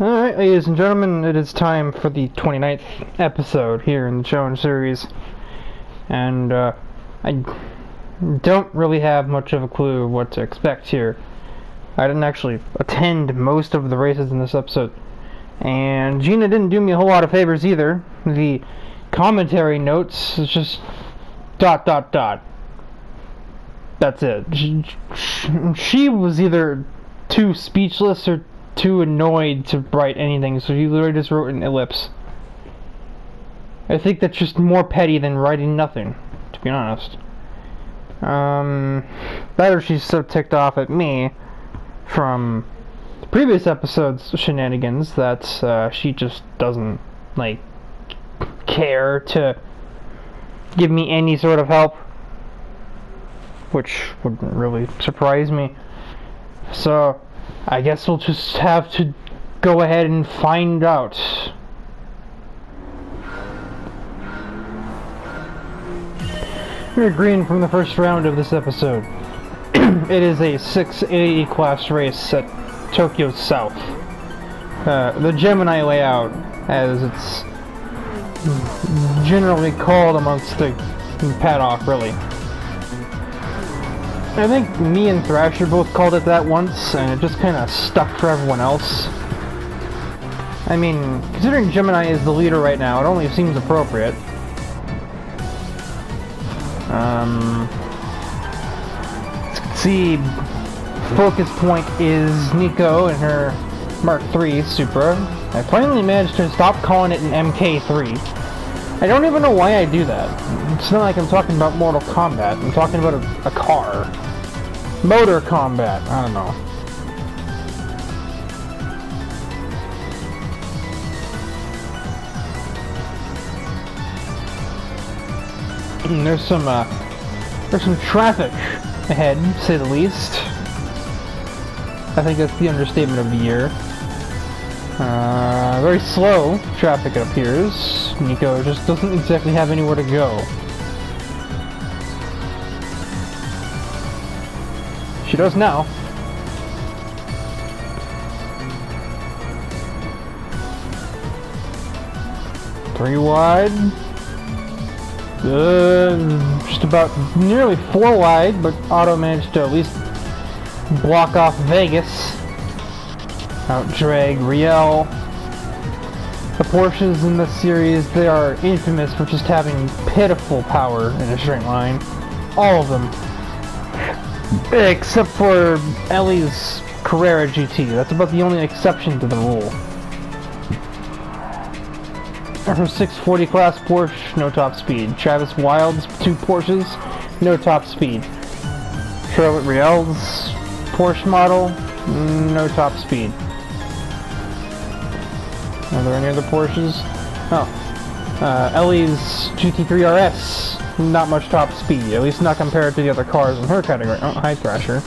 Alright, ladies and gentlemen, it is time for the 29th episode here in the Jones series. And, I don't really have much of a clue what to expect here. I didn't actually attend most of the races in this episode. And Gina didn't do me a whole lot of favors either. The commentary notes is just ... That's it. She was either too speechless or too annoyed to write anything, so she literally just wrote an ellipse. I think that's just more petty than writing nothing, to be honest. That or she's so ticked off at me from the previous episode's shenanigans that she just doesn't, like, care to give me any sort of help, which wouldn't really surprise me. So I guess we'll just have to go ahead and find out. We're green from the first round of this episode. It is a 680 class race at Tokyo South. The Gemini layout, as it's generally called amongst the paddock, really. I think me and Thrasher both called it that once, and it just kind of stuck for everyone else. I mean, considering Gemini is the leader right now, it only seems appropriate. As you can see, focus point is Nico and her Mark III Supra. I finally managed to stop calling it an MK3. I don't even know why I do that. It's not like I'm talking about Mortal Kombat. I'm talking about a car. Motor combat. I don't know. And there's some traffic ahead, to say the least. I think that's the understatement of the year. Very slow traffic, it appears. Nico just doesn't exactly have anywhere to go. She does now. Three wide. Just about nearly 4 wide, but Otto managed to at least block off Vegas. Out-drag Riel. The Porsches in this series, they are infamous for just having pitiful power in a straight line. All of them. Except for Ellie's Carrera GT. That's about the only exception to the rule. Her 640 class Porsche, no top speed. Travis Wilde's 2 Porsches, no top speed. Charlotte Riel's Porsche model, no top speed. Are there any other Porsches? Oh. Ellie's GT3 RS, not much top speed, at least not compared to the other cars in her category. Oh, hi Thrasher.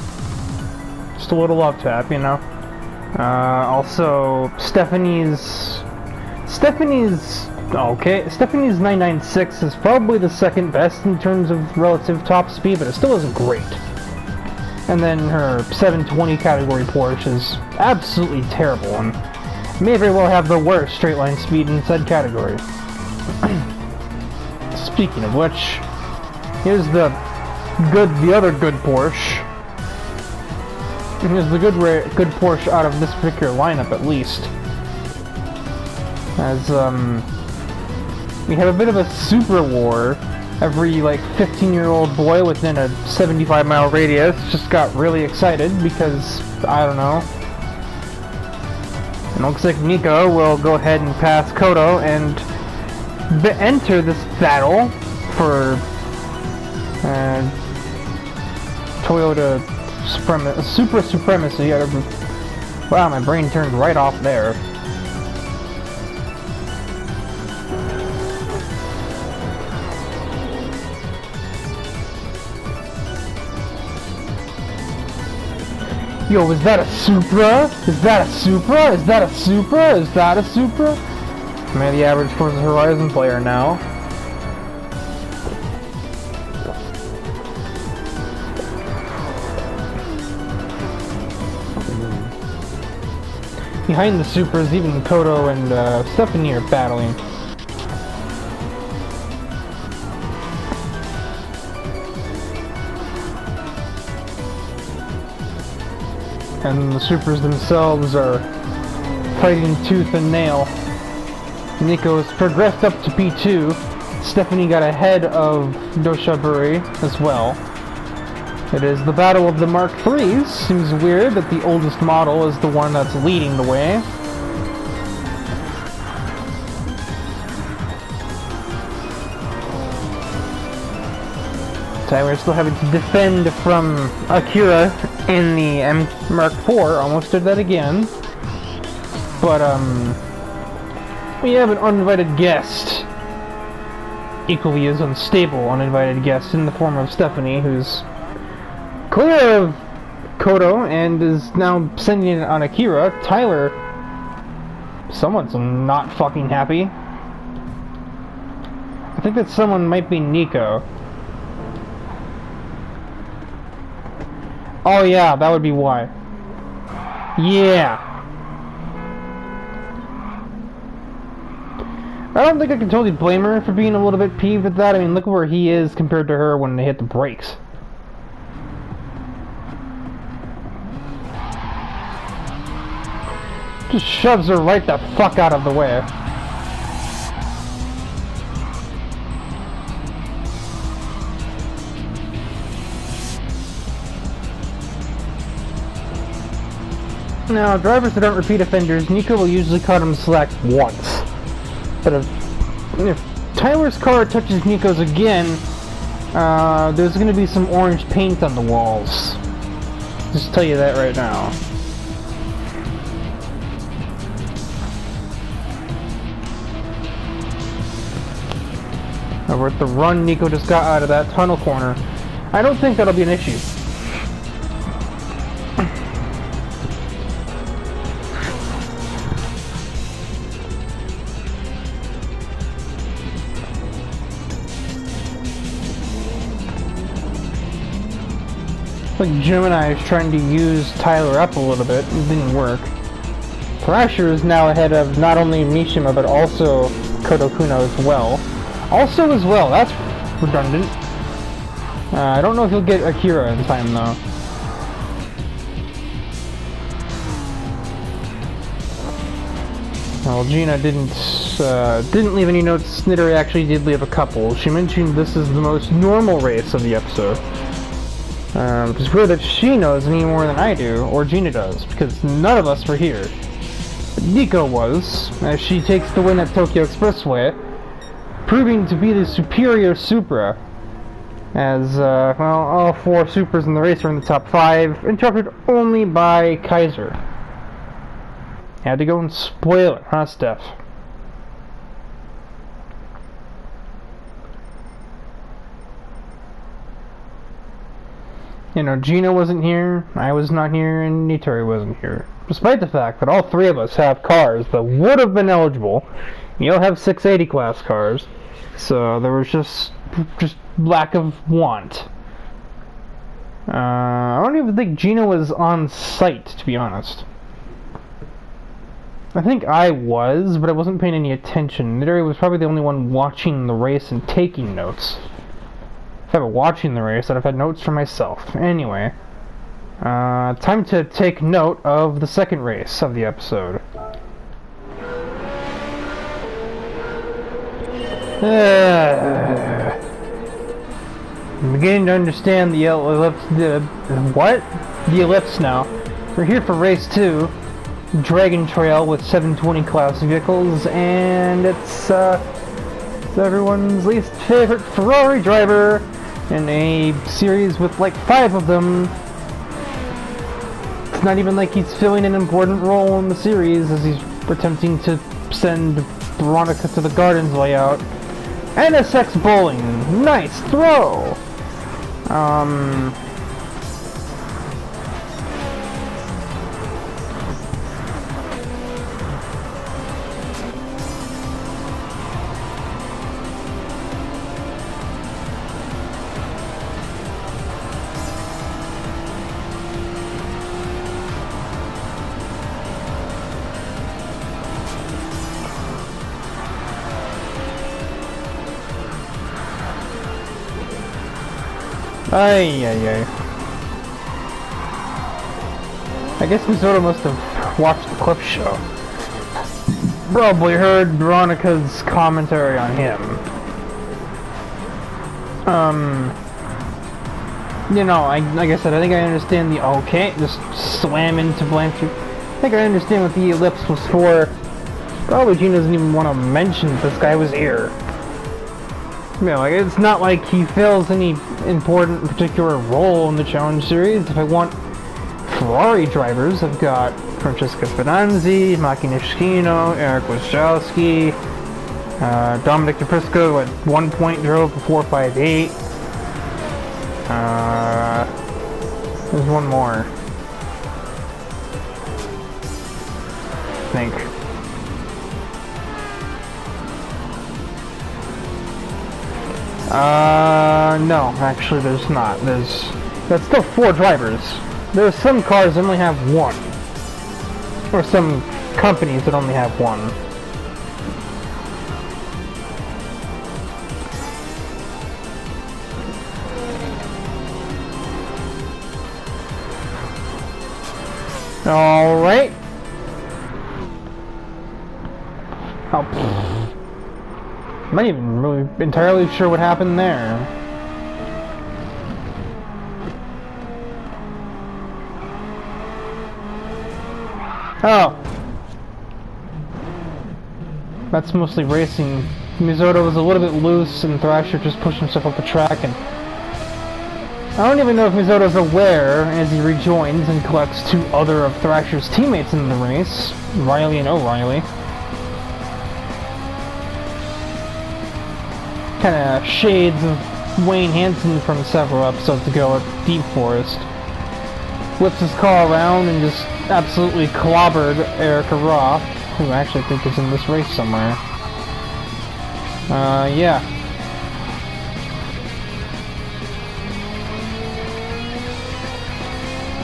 Just a little love tap, you know. Also, Stephanie's 996 is probably the second best in terms of relative top speed, but it still isn't great. And then her 720 category Porsche is absolutely terrible and may very well have the worst straight line speed in said category. Speaking of which, here's the other good Porsche. Here's the good Porsche out of this particular lineup, at least. As we have a bit of a super war. Every like 15-year-old boy within a 75-mile radius just got really excited because I don't know. And it looks like Nico will go ahead and pass Kodo and enter this battle for Toyota Supra Supremacy. Wow, my brain turned right off there. Yo, is that a Supra? Is that a Supra? Is that a Supra? Is that a Supra? Am I the average Forza Horizon player now? Behind the Supers, even Kodo and Stephanie are battling. And the Supers themselves are fighting tooth and nail. Nico has progressed up to P2. Stephanie got ahead of Doshaburi as well. It is the battle of the Mark IIIs. Seems weird that the oldest model is the one that's leading the way. Tyler's still having to defend from Akira in the M Mark IV. Almost did that again. But, we have an uninvited guest. Equally as unstable uninvited guest in the form of Stephanie, who's clear of Kodo and is now sending it on Akira. Tyler, someone's not fucking happy. I think that someone might be Nico. Oh yeah, that would be why. Yeah. I don't think I can totally blame her for being a little bit peeved at that. I mean, look where he is compared to her when they hit the brakes. Just shoves her right the fuck out of the way. Now, drivers that aren't repeat offenders, Nico will usually cut them slack once. But if Tyler's car touches Nico's again, there's going to be some orange paint on the walls. Just tell you that right now. Over at the run Nico just got out of that tunnel corner. I don't think that'll be an issue. Like Gemini is trying to use Tyler up a little bit. It didn't work. Thrasher is now ahead of not only Mishima but also Kodo Kuno as well. That's redundant. I don't know if he'll get Akira in time though. Well, Gina didn't leave any notes. Snittery actually did leave a couple. She mentioned this is the most normal race of the episode. Which is weird that she knows any more than I do, or Gina does, because none of us were here. But Nico was, as she takes the win at Tokyo Expressway, proving to be the superior Supra, as, well, all four Supras in the race are in the top 5, interrupted only by Kaiser. Had to go and spoil it, huh, Steph? You know, Gina wasn't here, I was not here, and Nitori wasn't here. Despite the fact that all three of us have cars that would have been eligible. You all have 680 class cars, so there was just lack of want. I don't even think Gina was on site, to be honest. I think I was, but I wasn't paying any attention. Nitori was probably the only one watching the race and taking notes. If I were watching the race, I'd have had notes for myself. Anyway, time to take note of the second race of the episode. I'm beginning to understand the ellipse. The ellipse now. We're here for race 2, Dragon Trail with 720 class vehicles, and it's everyone's least favorite Ferrari driver in a series with like 5 of them. It's not even like he's filling an important role in the series as he's attempting to send Veronica to the Gardens layout. NSX Bowling, nice throw! Ay, ay, ay. I guess Misoto must have watched the clip show. Probably heard Veronica's commentary on him. You know, like I said, I think I understand the okay, just slam into Blanchard. I think I understand what the ellipse was for. Probably Gene doesn't even want to mention that this guy was here. You know, like, it's not like he fills any important particular role in the challenge series. If I want Ferrari drivers, I've got Francesco Spinanzi, Maki Nishikino, Eric Wachowski, Dominic DePrisco at one point drove a 458. There's one more, I think. No, actually there's not. That's still 4 drivers. There's some cars that only have 1. Or some companies that only have 1. Alright. Oh, I'm not even really entirely sure what happened there. Oh. That's mostly racing. Misoto was a little bit loose and Thrasher just pushed himself up the track, and I don't even know if Misoto's aware as he rejoins and collects 2 other of Thrasher's teammates in the race, Riley and O'Reilly. Kinda shades of Wayne Hansen from several episodes ago at Deep Forest. Whips his car around and just absolutely clobbered Erica Roth, who I actually think is in this race somewhere. Yeah.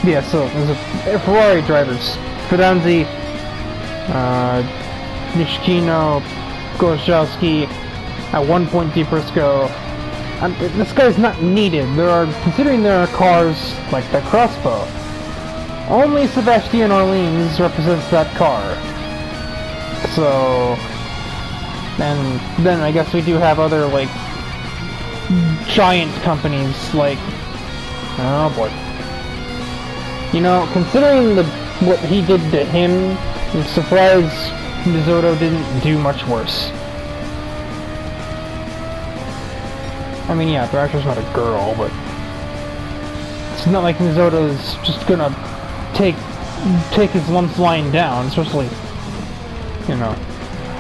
Yeah, so there's a Ferrari drivers. Fidanzi, Nishikino, Gorszowski, at one point DePrisco. This guy's not needed. Considering there are cars like the Crossbow, only Sebastian Orleans represents that car. So, and then I guess we do have other, like, giant companies like, oh boy. You know, considering what he did to him, I'm surprised Misoto didn't do much worse. I mean, yeah, Thrasher's not a girl, but it's not like Misoto's just gonna take his lumps lying down, especially, you know,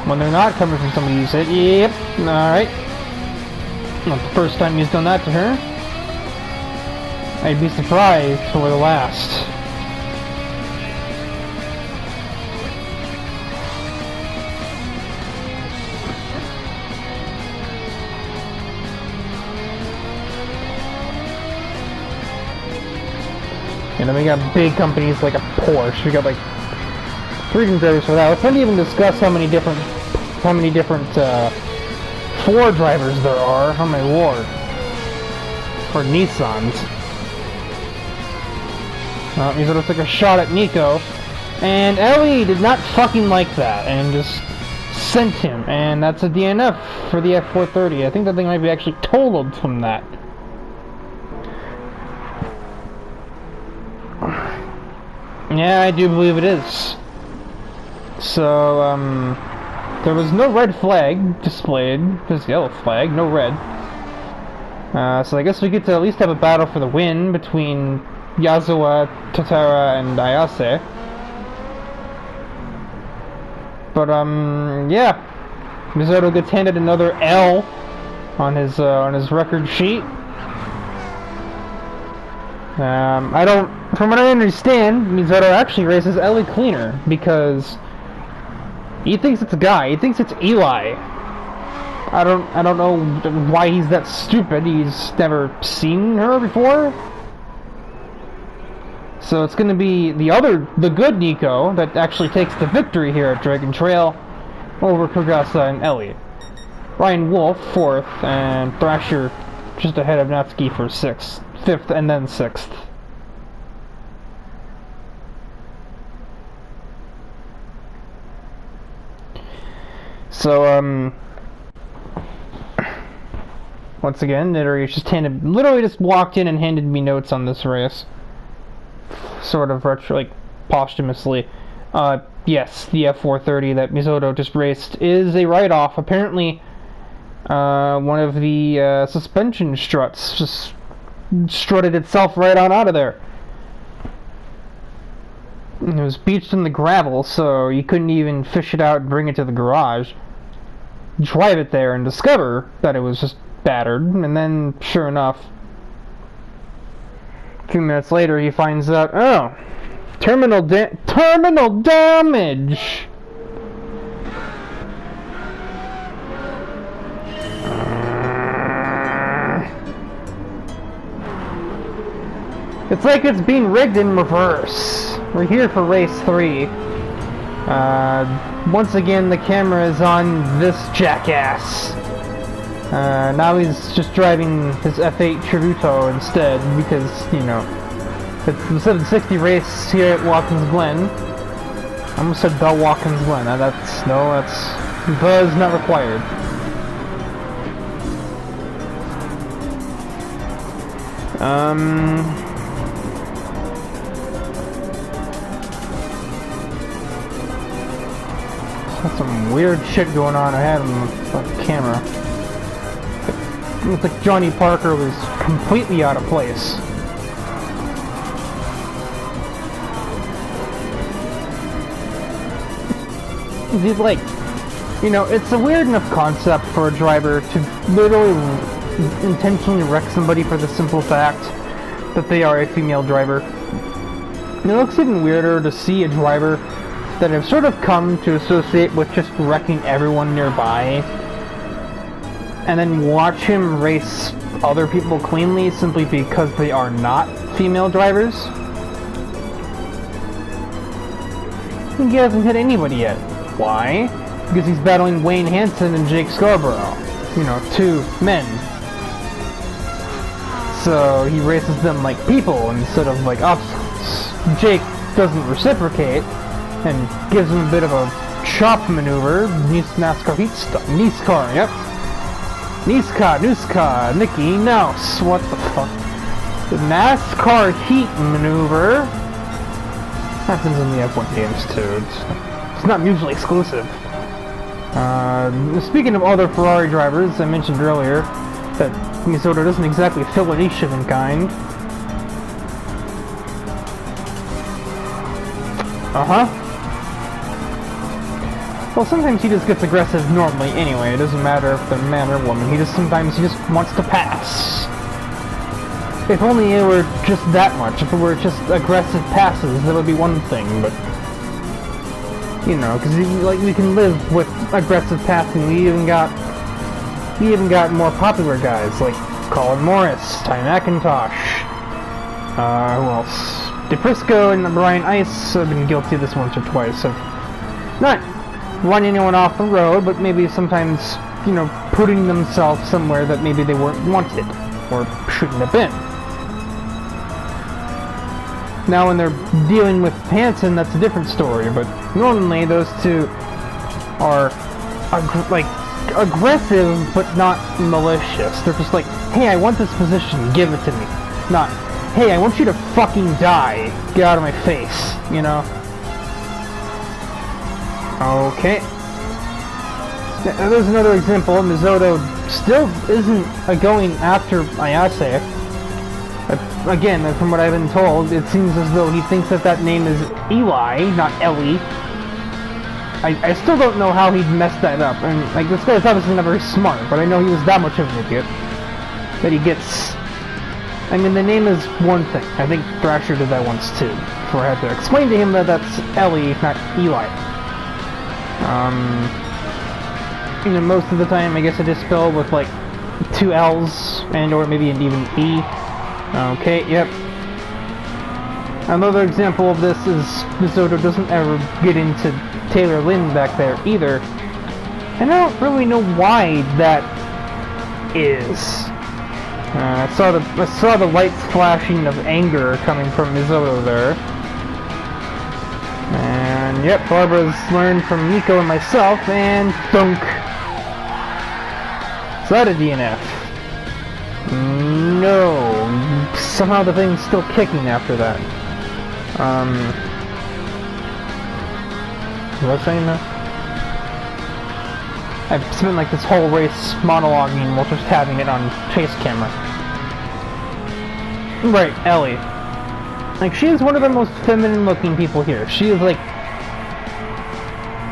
when they're not coming from somebody who said, yep, alright. Not the first time he's done that to her. I'd be surprised for the last. And then we got big companies like a Porsche. We got like 3 drivers for that. Let's not even discuss how many different Ford drivers there are. Oh my lord. Or Nissans. Misoto took a shot at Nico, and Ellie did not fucking like that, and just sent him, and that's a DNF for the F430. I think that thing might be actually totaled from that. Yeah, I do believe it is. So, there was no red flag displayed, just yellow flag, no red. So I guess we get to at least have a battle for the win between Yazawa, Tatara, and Ayase. But, yeah. Misoto gets handed another L on his record sheet. From what I understand, Misoto actually races Ellie cleaner, because he thinks it's a guy. He thinks it's Eli. I don't know why he's that stupid. He's never seen her before. So it's gonna be the good Nico that actually takes the victory here at Dragon Trail over Kogasa and Ellie. Ryan Wolf 4th, and Thrasher just ahead of Natsuki for 6th. 5th and then 6th. So, once again, literally just walked in and handed me notes on this race. Sort of posthumously. Yes, the F430 that Misoto just raced is a write-off. Apparently, one of the suspension struts just strutted itself right on out of there. It was beached in the gravel, so you couldn't even fish it out and bring it to the garage, drive it there, and discover that it was just battered. And then, sure enough, a few minutes later, he finds out, oh, terminal damage. It's like it's being rigged in reverse. We're here for race 3. Once again, the camera is on this jackass. Now he's just driving his F8 Tributo instead because, you know, it's the 760 race here at Watkins Glen. I almost said Bell Watkins Glen. That's buzz not required. Got some weird shit going on. I had him on the camera. It looks like Johnny Parker was completely out of place. He's like, you know, it's a weird enough concept for a driver to literally intentionally wreck somebody for the simple fact that they are a female driver. And it looks even weirder to see a driver that have sort of come to associate with just wrecking everyone nearby, and then watch him race other people cleanly simply because they are not female drivers. He hasn't hit anybody yet. Why? Because he's battling Wayne Hansen and Jake Scarborough. You know, 2 men. So he races them like people instead of like opposites. Jake doesn't reciprocate and gives him a bit of a chop maneuver. NASCAR heat stuff. NASCAR, yep. NASCAR, Nicky Nouse. What the fuck? The NASCAR heat maneuver happens in the F1 games too. It's not mutually exclusive. Speaking of other Ferrari drivers, I mentioned earlier that Misoto doesn't exactly fill a niche of kind. Well, sometimes he just gets aggressive normally anyway. It doesn't matter if they're man or woman. Sometimes he just wants to pass. If only it were just that much. If it were just aggressive passes, that would be one thing, but you know, because we can live with aggressive passing. We even got more popular guys like Colin Morris, Ty McIntosh, who else? DePrisco and Brian Ice have been guilty of this once or twice of not running anyone off the road, but maybe sometimes, you know, putting themselves somewhere that maybe they weren't wanted or shouldn't have been. Now when they're dealing with Hansen, that's a different story, but normally those two are aggressive but not malicious. They're just like, hey, I want this position, give it to me. Not, hey, I want you to fucking die, get out of my face, you know? Okay. There's another example. Misoto still isn't going after Ayase. Again, from what I've been told, it seems as though he thinks that name is Eli, not Ellie. I still don't know how he'd messed that up. And like, this guy's obviously not very smart, but I know he was that much of an idiot that he gets. I mean, the name is one thing. I think Thrasher did that once too, before I had to explain to him that that's Ellie, not Eli. You know, most of the time, I guess it is spelled with like 2 L's and or maybe an even E. Okay, yep. Another example of this is Misoto doesn't ever get into Taylor Lynn back there either. And I don't really know why that is. I saw the lights flashing of anger coming from Mizoto there. And yep, Barbara's learned from Nico and myself, and thunk. Is that a DNF? No. Somehow the thing's still kicking after that. Was I saying that? I've spent like this whole race monologuing while just having it on chase camera. Right, Ellie. Like, she is one of the most feminine looking people here. She is like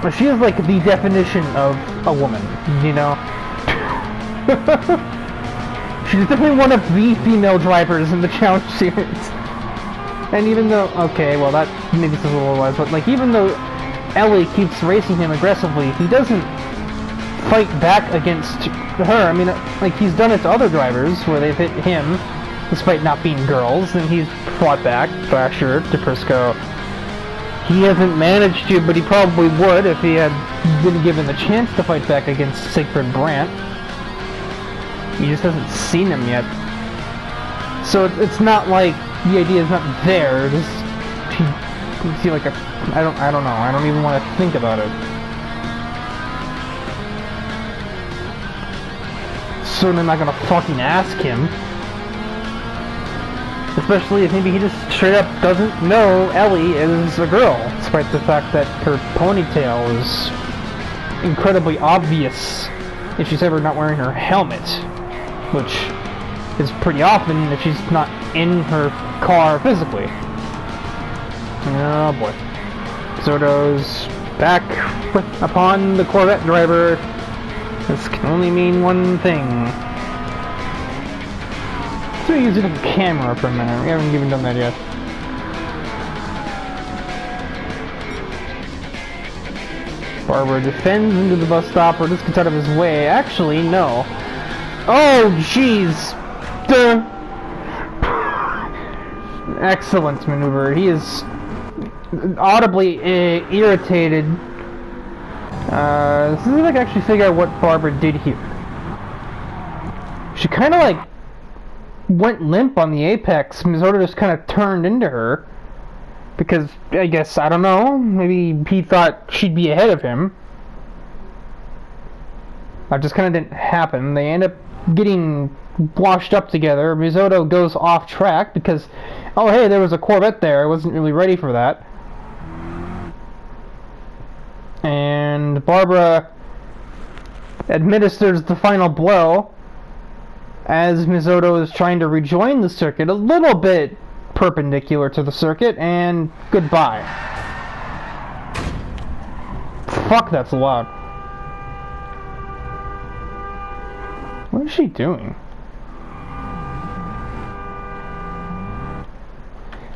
the definition of a woman, you know? She's definitely one of the female drivers in the challenge series. And even though, okay, well that maybe says a little less, but like even though Ellie keeps racing him aggressively, he doesn't fight back against her. I mean, like he's done it to other drivers where they've hit him despite not being girls, and he's fought back. Thrasher, DePrisco. He hasn't managed to, but he probably would if he had been given the chance to fight back against Siegfried Brandt. He just hasn't seen him yet. So it's not like the idea is not there. Just you see like a I don't know. I don't even want to think about it. Certainly not gonna fucking ask him. Especially if maybe he just straight up doesn't know Ellie is a girl, despite the fact that her ponytail is incredibly obvious if she's ever not wearing her helmet, which is pretty often if she's not in her car physically. Oh boy. Soto's back upon the Corvette driver. This can only mean one thing. So use a camera for a minute. We haven't even done that yet. Barbara defends into the bus stop or just gets out of his way. Actually, no. Oh, jeez. Duh. Excellent maneuver. He is audibly irritated. Let's see if I can actually figure out what Barbara did here. She kind of like went limp on the apex. Mizoto just kind of turned into her because I guess, I don't know, maybe he thought she'd be ahead of him. That just kind of didn't happen. They end up getting washed up together. Mizoto goes off track because, oh hey, there was a Corvette there. I wasn't really ready for that. And Barbara administers the final blow as Mizoto is trying to rejoin the circuit, a little bit perpendicular to the circuit, and goodbye. Fuck, that's loud. What is she doing?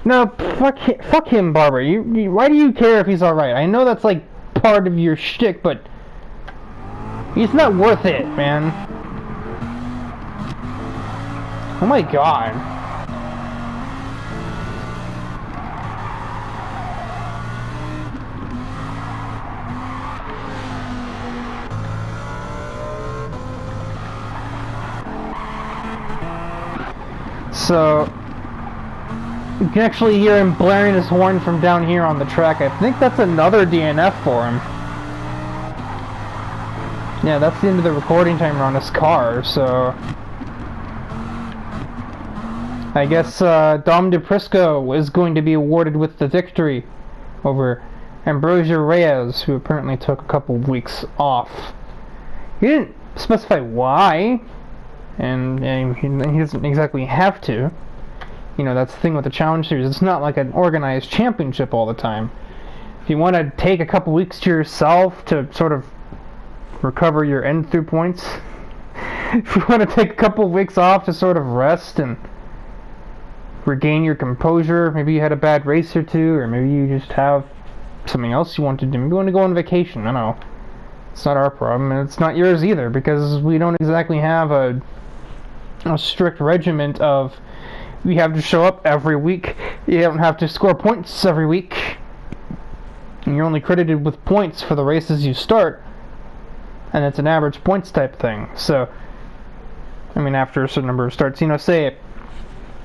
No, fuck him, Barbara. Why do you care if he's alright? I know that's like part of your shtick, but he's not worth it, man. Oh my god. So you can actually hear him blaring his horn from down here on the track. I think that's another DNF for him. Yeah, that's the end of the recording timer on his car, so I guess Dom DePrisco is going to be awarded with the victory over Ambrosio Reyes, who apparently took a couple of weeks off. He didn't specify why, and he doesn't exactly have to. You know, that's the thing with the challenge series. It's not like an organized championship all the time. If you want to take a couple weeks to yourself to sort of recover your end through points, if you want to take a couple of weeks off to sort of rest and regain your composure, maybe you had a bad race or two, or maybe you just have something else you want to do. Maybe you want to go on vacation. I don't know. It's not our problem, and it's not yours either, because we don't exactly have a strict regiment of you have to show up every week, you don't have to score points every week, and you're only credited with points for the races you start, and it's an average points type thing. So I mean, after a certain number of starts, you know, say,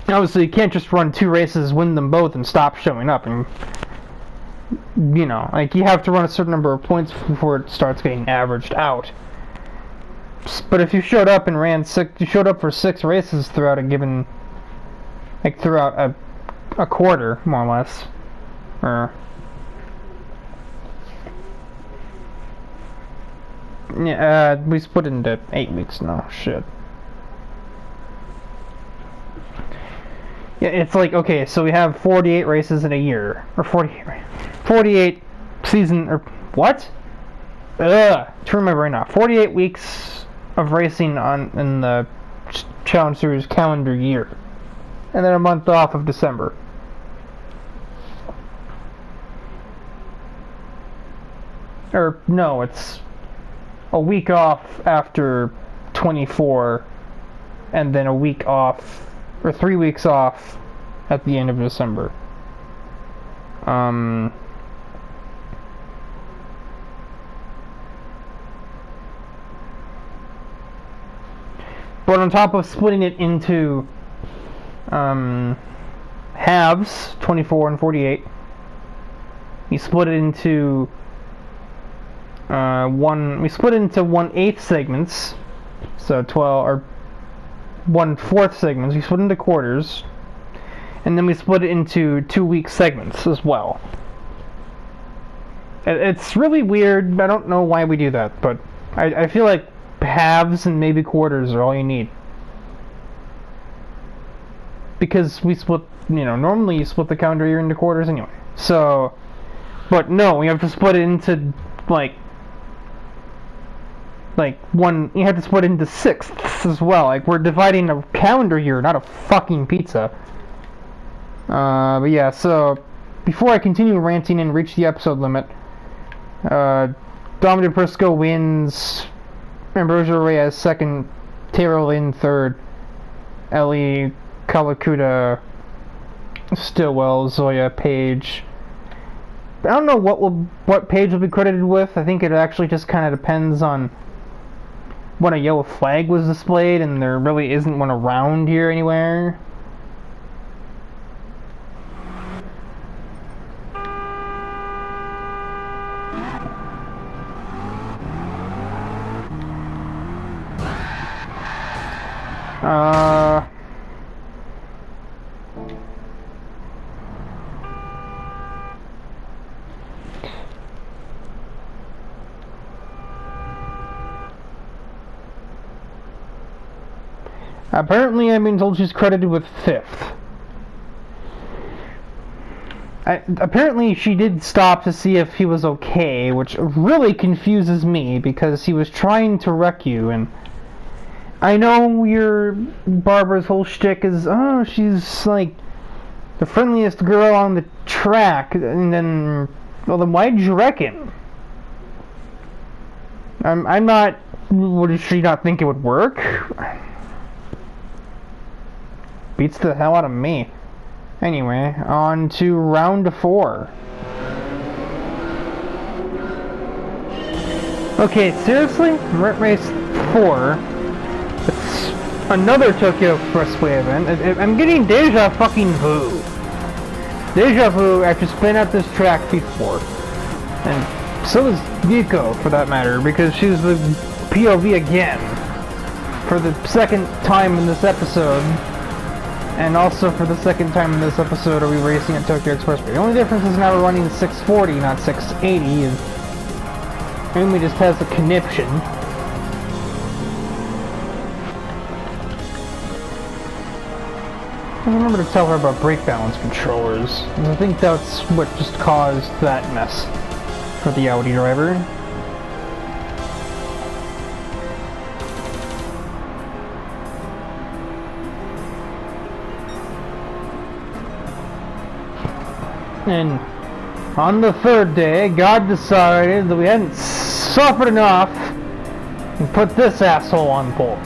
obviously you can't just run 2 races, win them both, and stop showing up, and, you know, like, you have to run a certain number of points before it starts getting averaged out. But if you showed up and you showed up for 6 races throughout a given, like, throughout a quarter, more or less, or, yeah, we split into 8 weeks now, shit. Yeah, it's like, okay, so we have 48 races in a year, or 48 season, or, what? To remember right now, 48 weeks of racing in the Challenge Series calendar year, and then a month off of December. Or, no, it's a week off after 24, and then a week off, or 3 weeks off at the end of December. But on top of splitting it into halves, 24 and 48, you split it into we split it into 1/8 segments, so 12, or 1/4 segments. We split it into quarters, and then we split it into 2-week segments as well. It's really weird. I don't know why we do that, but I feel like halves and maybe quarters are all you need. Because we split, you know, normally you split the calendar year into quarters anyway. So, but no, we have to split it into, like one, you have to split it into 6ths as well. Like, we're dividing a calendar year, not a fucking pizza. But yeah, so, before I continue ranting and reach the episode limit, Dominic Briscoe wins, Ambrosio Reyes second, Taylor Lynn third, Ellie Kalakuta, Stillwell, Zoya, Page. I don't know what Page will be credited with. I think it actually just kind of depends on when a yellow flag was displayed, and there really isn't one around here anywhere. Apparently, I've been told she's credited with 5th. Apparently, she did stop to see if he was okay, which really confuses me, because he was trying to wreck you, and I know Barbara's whole shtick is, oh, she's, like, the friendliest girl on the track, and then, well, then why did you wreck him? I'm not, did she not think it would work? Beats the hell out of me. Anyway, on to round 4. Okay, seriously? Race 4. It's another Tokyo Expressway event. I'm getting deja fucking vu. Deja vu after spinning out this track before. And so is Yiko, for that matter, because she's the POV again. For the second time in this episode. And also for the second time in this episode are we racing at Tokyo Expressway. The only difference is now we're running 640, not 680, and Amy just has a conniption. I remember to tell her about brake balance controllers, and I think that's what just caused that mess for the Audi driver. And on the 3rd day, God decided that we hadn't suffered enough and put this asshole on pole.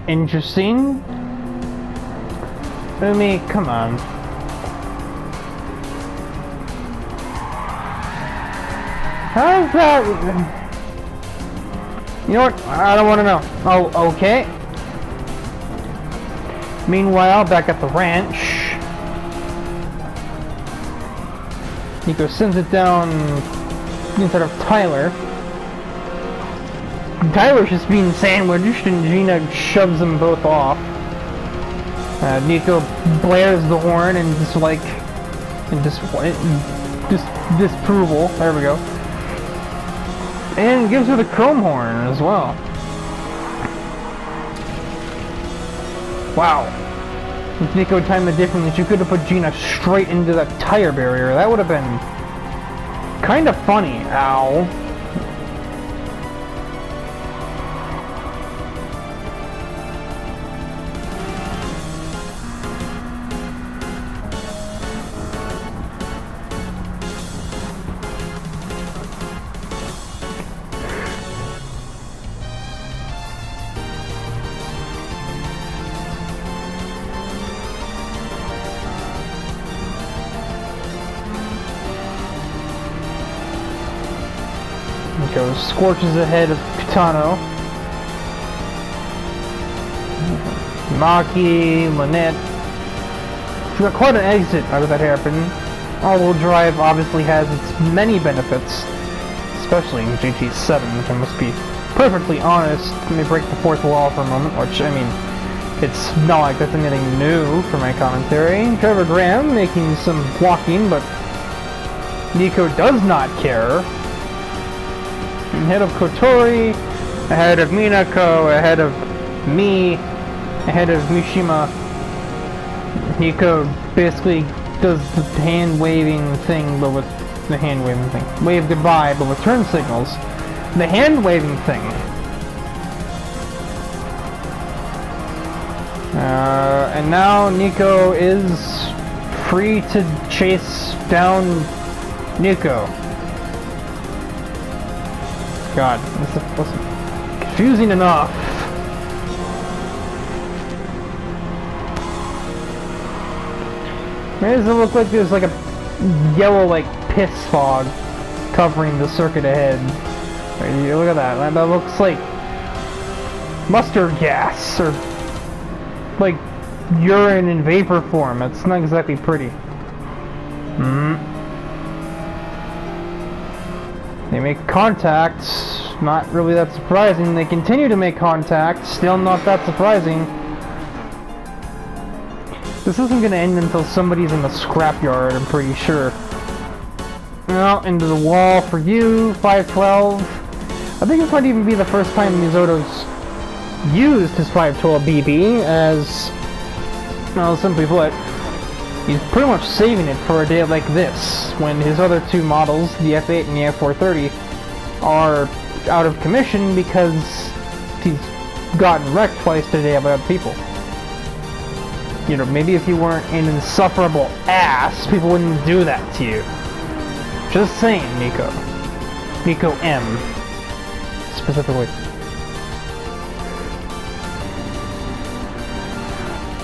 Interesting. Umi, come on. How's that? You know what? I don't want to know. Oh, okay. Meanwhile, back at the ranch, Nico sends it down instead of Tyler. Tyler's just being sandwiched, and Gina shoves them both off. Nico blares the horn and disapproval. There we go. And gives her the chrome horn as well. Wow. If Nico timed it differently, she could have put Gina straight into that tire barrier. That would have been kind of funny. Ow. Nico scorches ahead of Kitano. Maki, Lynette. She got quite an exit out of that hairpin. All-wheel drive obviously has its many benefits, especially in GT7, which I must be perfectly honest. Let me break the fourth wall for a moment, which, I mean, it's not like that's anything new for my commentary. Trevor Graham making some walking, but Nico does not care. Ahead of Kotori, ahead of Minako, ahead of me, ahead of Mishima. Nico basically does the hand-waving thing, but with the hand-waving thing. Wave goodbye, but with turn signals. The hand-waving thing. And now Nico is free to chase down Nico. God, this wasn't confusing enough. Why does it look like there's like a yellow, like, piss fog covering the circuit ahead? Look at that. That looks like mustard gas, or like urine in vapor form. It's not exactly pretty. They make contact, not really that surprising. They continue to make contact, still not that surprising. This isn't going to end until somebody's in the scrapyard, I'm pretty sure. Well, into the wall for you, 512. I think this might even be the first time Mizuto's used his 512 BB, as, well, simply put, he's pretty much saving it for a day like this, when his other two models, the F8 and the F430, are out of commission because he's gotten wrecked twice today by other people. You know, maybe if you weren't an insufferable ass, people wouldn't do that to you. Just saying, Nico. Nico M. Specifically.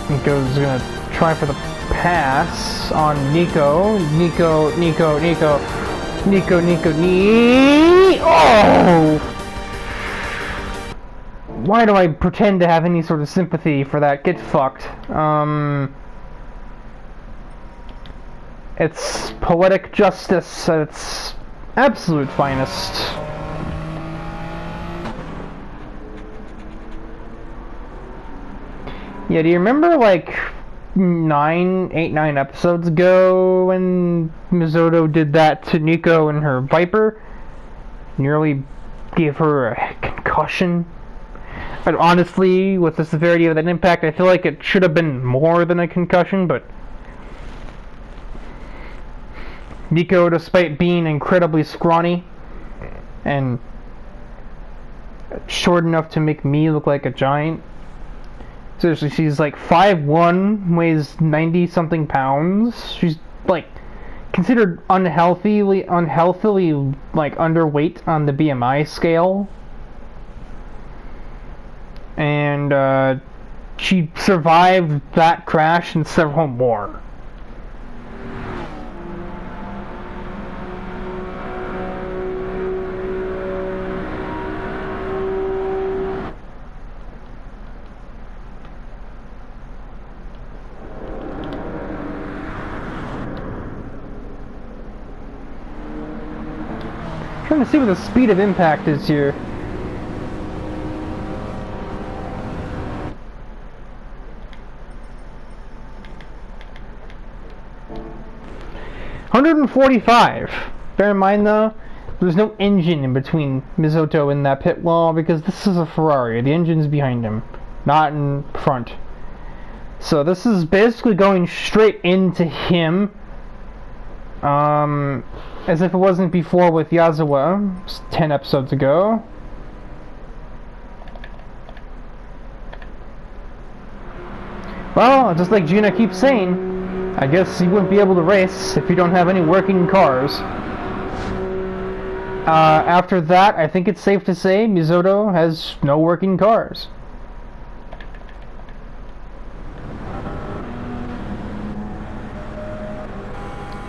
Nico's gonna try for the pass on Nico. Nico. Oh! Why do I pretend to have any sort of sympathy for that? Get fucked. It's poetic justice at its absolute finest. Yeah, do you remember, like, 9 episodes ago when Mizuto did that to Nico and her Viper? Nearly gave her a concussion? But honestly, with the severity of that impact, I feel like it should have been more than a concussion, but Nico, despite being incredibly scrawny and short enough to make me look like a giant, seriously, she's like 5'1", weighs 90-something pounds. She's like considered unhealthily like underweight on the BMI scale. And she survived that crash and several more. Trying to see what the speed of impact is here. $145. Bear in mind though, there's no engine in between Mizuto and that pit wall because this is a Ferrari. The engine's behind him, not in front. So this is basically going straight into him. As if it wasn't before with Yazawa 10 episodes ago. Well, just like Gina keeps saying, I guess you wouldn't be able to race if you don't have any working cars. After that, I think it's safe to say Mizuto has no working cars.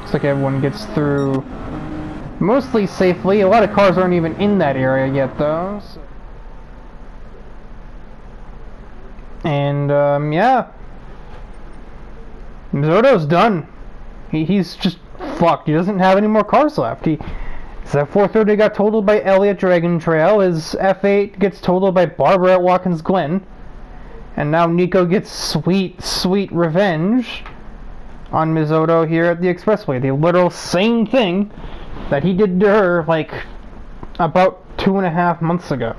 Looks like everyone gets through mostly safely. A lot of cars aren't even in that area yet, though. So. And, yeah. Mizuto's done. He's just fucked. He doesn't have any more cars left. His F430 got totaled by Elliott Dragon Trail. His F8 gets totaled by Barbara at Watkins Glen. And now Nico gets sweet, sweet revenge on Mizuto here at the expressway. The literal same thing that he did to her, like, about 2.5 months ago.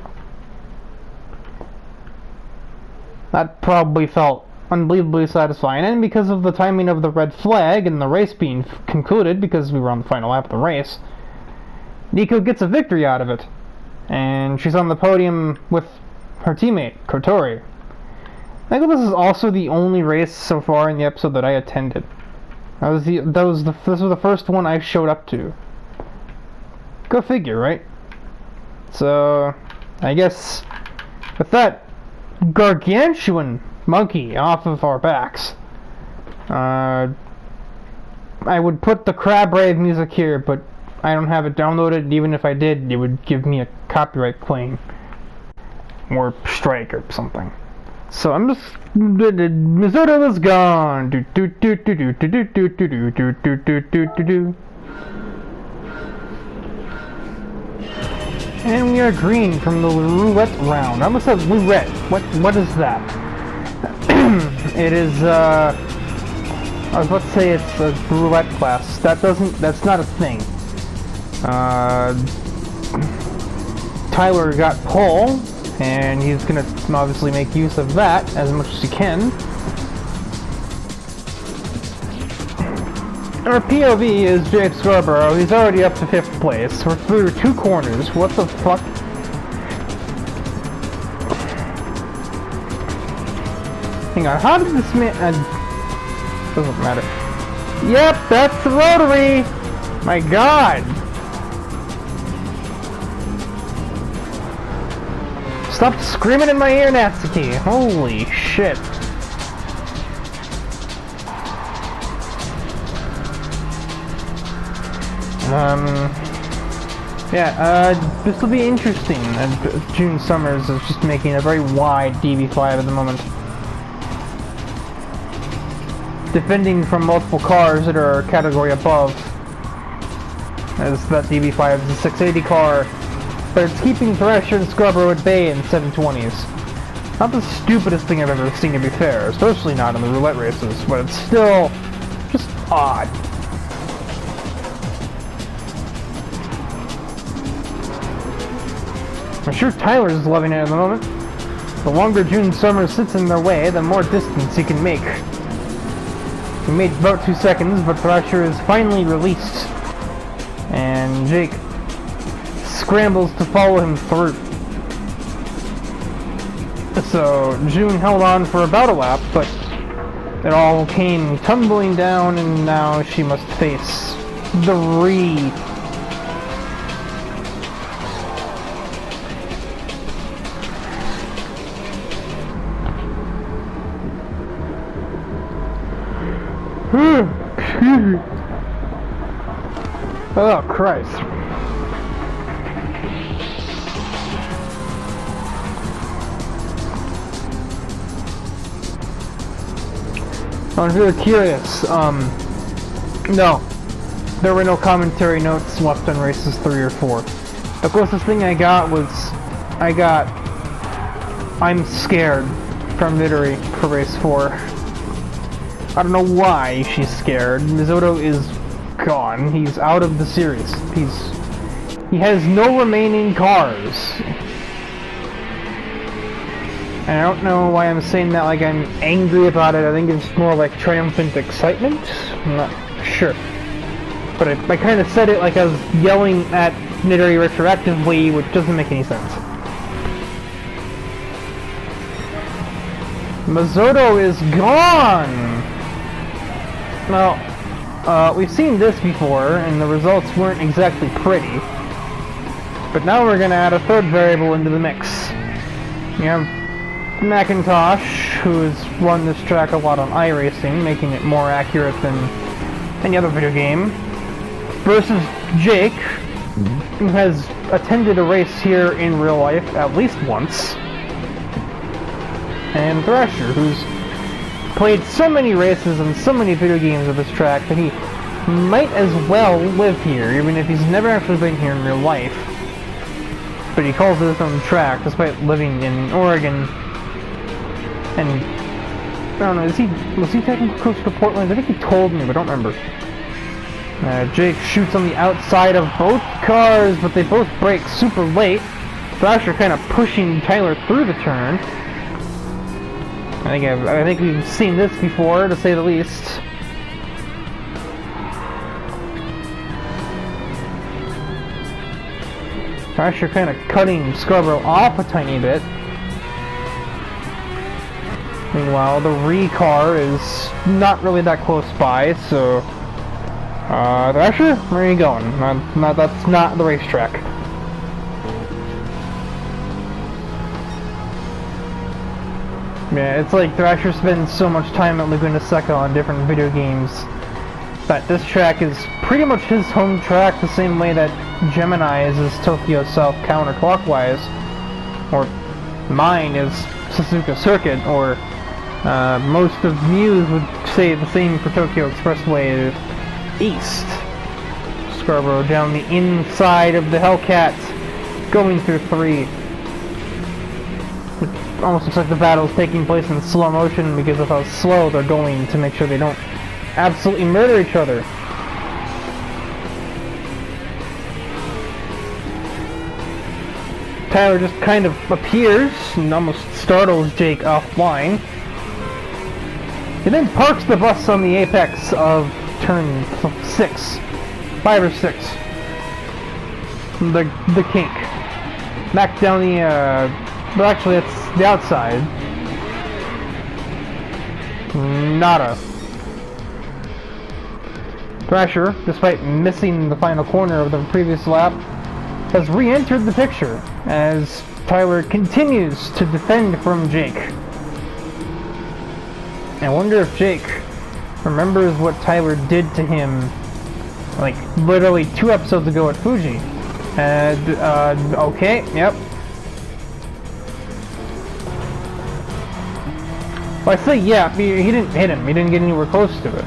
That probably felt unbelievably satisfying, and because of the timing of the red flag and the race being concluded, because we were on the final lap of the race, Nico gets a victory out of it. And she's on the podium with her teammate, Kotori. I think this is also the only race so far in the episode that I attended. This was the first one I showed up to. Go figure, right? So, I guess with that gargantuan monkey off of our backs, I would put the Crab Rave music here, but I don't have it downloaded. Even if I did, it would give me a copyright claim or strike or something. So I'm just Mizuto is gone. And we are green from the roulette round. I almost said roulette. What is that? It is I was about to say it's a roulette class. That's not a thing. Tyler got pole, and he's gonna obviously make use of that as much as he can. Our POV is Jake Scarborough. He's already up to 5th place. We're through 2 corners. What the fuck? Hang on, how did this man... doesn't matter. Yep, that's the rotary! My god! Stop screaming in my ear, Natsuki! Holy shit. This will be interesting. June Summers is just making a very wide DB5 at the moment. Defending from multiple cars that are a category above. As that DB5 is a 680 car, but it's keeping Thrasher and Scarborough at bay in 720s. Not the stupidest thing I've ever seen, to be fair, especially not in the roulette races, but it's still just odd. I'm sure Tyler's loving it at the moment. The longer June Summers sits in their way, the more distance he can make. He made about 2 seconds, but Thrasher is finally released. And Jake scrambles to follow him through. So June held on for about a lap, but it all came tumbling down, and now she must face the Oh, Christ. I'm really curious. No. There were no commentary notes left on races 3 or 4. The closest thing I got was, I'm scared from Midori for race 4. I don't know why she's scared. Mizoto is gone. He's out of the series. He has no remaining cars. And I don't know why I'm saying that like I'm angry about it. I think it's more like triumphant excitement. I'm not sure. But I kind of said it like I was yelling at Midori retroactively, which doesn't make any sense. Mizoto is gone! Well, we've seen this before, and the results weren't exactly pretty. But now we're gonna add a third variable into the mix. You have Macintosh, who has run this track a lot on iRacing, making it more accurate than any other video game, versus Jake, who has attended a race here in real life at least once, and Thrasher, who's played so many races and so many video games of this track that he might as well live here, even if he's never actually been here in real life. But he calls it his own track, despite living in Oregon. And I don't know, was he technically close to Portland? I think he told me, but I don't remember. Jake shoots on the outside of both cars, but they both brake super late. Thrasher kind of pushing Tyler through the turn. I think we've seen this before, to say the least. Thrasher kind of cutting Scarborough off a tiny bit. Meanwhile, the Re-car is not really that close by, so... Thrasher, where are you going? That's not the racetrack. Yeah, it's like Thrasher spends so much time at Laguna Seca on different video games that this track is pretty much his home track, the same way that Gemini is his Tokyo South counterclockwise, or mine is Suzuka Circuit, or most of Muse would say the same for Tokyo Expressway East. Scarborough down the inside of the Hellcat, going through 3. It almost looks like the battle is taking place in slow motion because of how slow they're going to make sure they don't absolutely murder each other. Tyler just kind of appears and almost startles Jake offline. He then parks the bus on the apex of turn 6. 5 or 6. The kink. Back down the, well actually it's the outside. Nada. Thrasher, despite missing the final corner of the previous lap, has re-entered the picture as Tyler continues to defend from Jake. I wonder if Jake remembers what Tyler did to him like literally 2 episodes ago at Fuji. Okay, yep. Well, I say yeah, he didn't hit him, he didn't get anywhere close to it.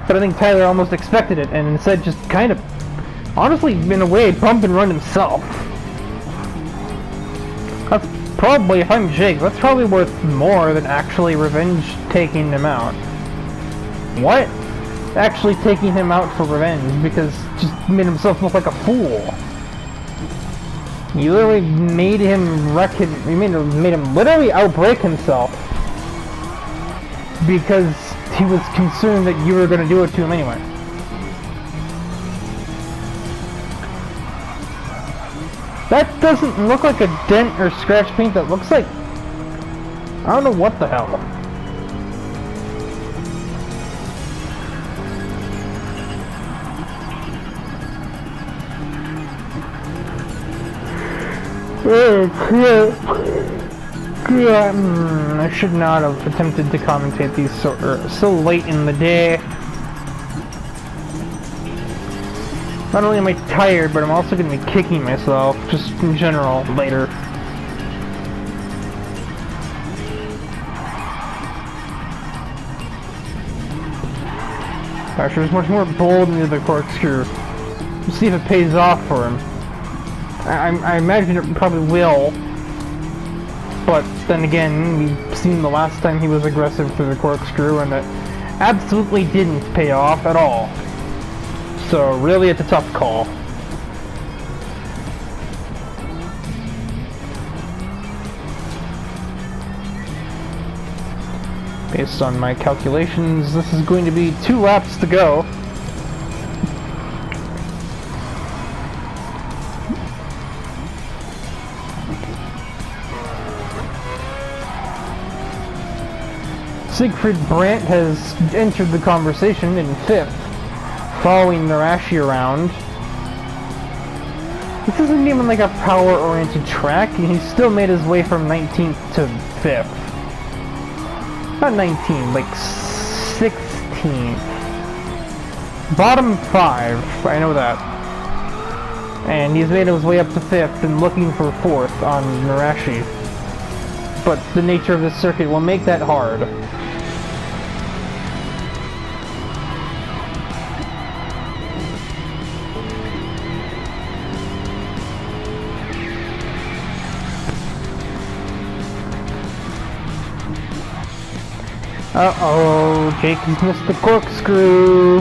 But I think Tyler almost expected it and instead just kind of, honestly, in a way, bump and run himself. That's probably, if I'm Jake, that's probably worth more than actually revenge taking him out. What? Actually taking him out for revenge because just made himself look like a fool. You literally made him wreck him, you made him literally outbreak himself because he was concerned that you were going to do it to him anyway. That doesn't look like a dent or scratch paint, that looks like... I don't know what the hell. Oh crap. I should not have attempted to commentate these so late in the day. Not only am I tired, but I'm also going to be kicking myself, just in general, later. Thrasher is much more bold into the corkscrew. We'll see if it pays off for him. I imagine it probably will. But then again, we've seen the last time he was aggressive through the corkscrew, and it absolutely didn't pay off at all. So really, it's a tough call. Based on my calculations, this is going to be 2 laps to go. Siegfried Brandt has entered the conversation in 5th, following Narashi around. This isn't even like a power-oriented track, and he's still made his way from 19th to 5th. Not 19, like 16th. Bottom 5, I know that. And he's made his way up to 5th and looking for 4th on Narashi. But the nature of this circuit will make that hard. Uh-oh, Jake has missed the corkscrew.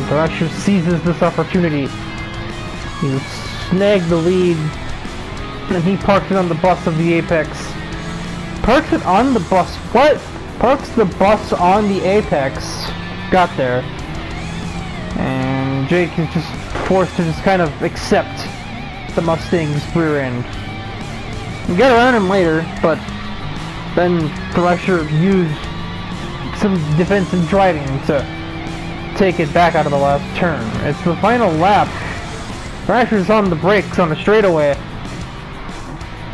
Thrasher seizes this opportunity. He snagged the lead, and he parked it on the bus of the Apex. Parks it on the bus? What? Parks the bus on the Apex. Got there. And Jake is just forced to just kind of accept the Mustang's rear end. You get around him later, but then Thrasher used some defensive driving to take it back out of the last turn. It's the final lap. Thrasher's on the brakes on the straightaway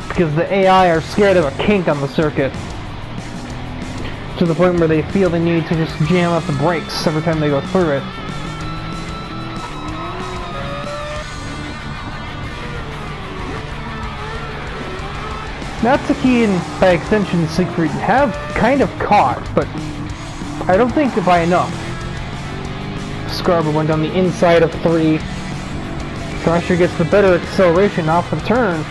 because the AI are scared of a kink on the circuit, to the point where they feel the need to just jam up the brakes every time they go through it. Natsuki and by extension Siegfried have kind of caught, but I don't think by enough. Scarborough went on the inside of 3. Thrasher gets the better acceleration off the turn,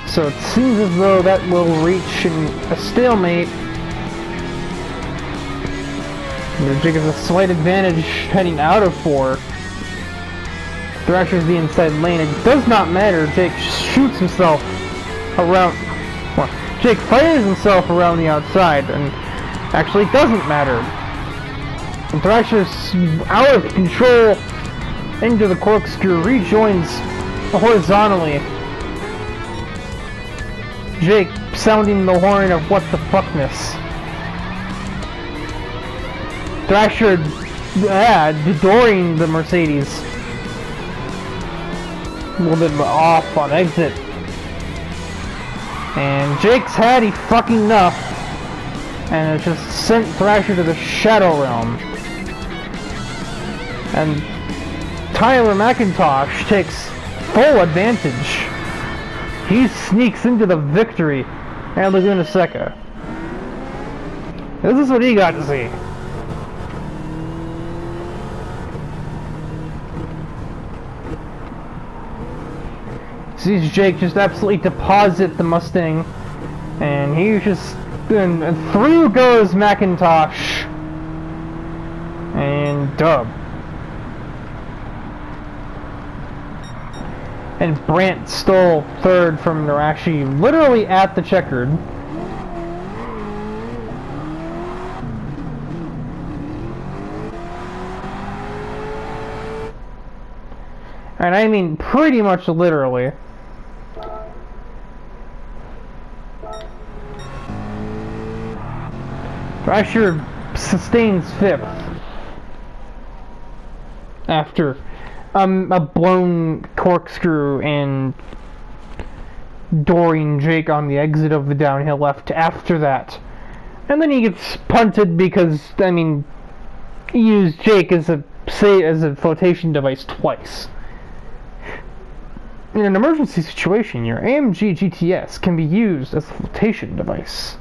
so it seems as though that will reach a stalemate. Jake has a slight advantage heading out of 4. Thrasher's the inside lane. It does not matter. Jake shoots himself around. Well, Jake fires himself around the outside, and actually it doesn't matter. And Thrasher's out of control into the corkscrew, rejoins horizontally. Jake sounding the horn of what the fuckness. Thrasher dooring the Mercedes. A little bit off on exit. And Jake's had he fucking enough, and it just sent Thrasher to the Shadow Realm. And Tyler McIntosh takes full advantage. He sneaks into the victory at Laguna Seca. This is what he got to see. Sees Jake just absolutely deposit the Mustang, and he's just, and through goes McIntosh and Dub. And Brandt stole 3rd from Narashi, literally at the checkered. And I mean pretty much literally. Thrasher sustains 5th after a blown corkscrew and dooring Jake on the exit of the downhill left after that. And then he gets punted because, I mean, he used Jake as a flotation device twice. In an emergency situation, your AMG GTS can be used as a flotation device.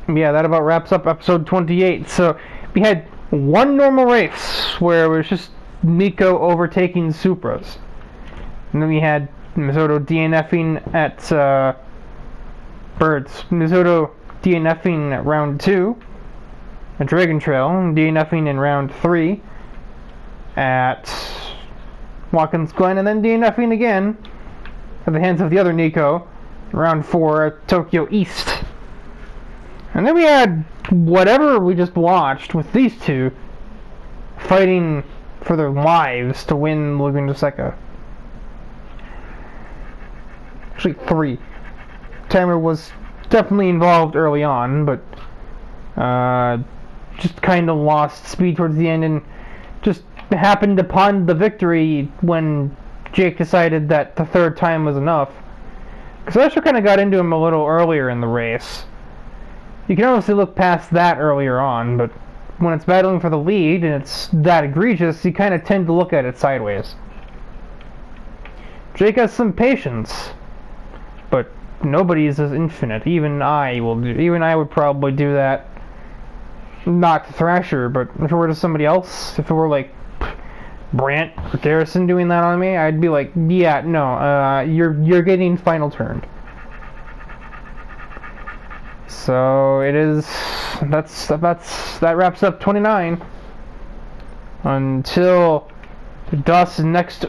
Yeah, that about wraps up episode 28. So we had one normal race where it was just Nico overtaking Supras. And then we had Misoto DNFing at Misoto DNFing at round 2 at Dragon Trail, and DNFing in round 3 at Watkins Glen, and then DNFing again at the hands of the other Nico, round 4 at Tokyo East. And then we had whatever we just watched with these two fighting for their lives to win Laguna Seca. Actually, 3. Timer was definitely involved early on, but just kind of lost speed towards the end and just happened upon the victory when Jake decided that the 3rd time was enough. Because I actually kind of got into him a little earlier in the race. You can obviously look past that earlier on, but when it's battling for the lead and it's that egregious, you kind of tend to look at it sideways. Jake has some patience, but nobody's as infinite. Even I would probably do that. Not to Thrasher, but if it were to somebody else, if it were like Brant or Garrison doing that on me, I'd be like, yeah, no, you're getting final turned. So it is. That wraps up 29 until DOS next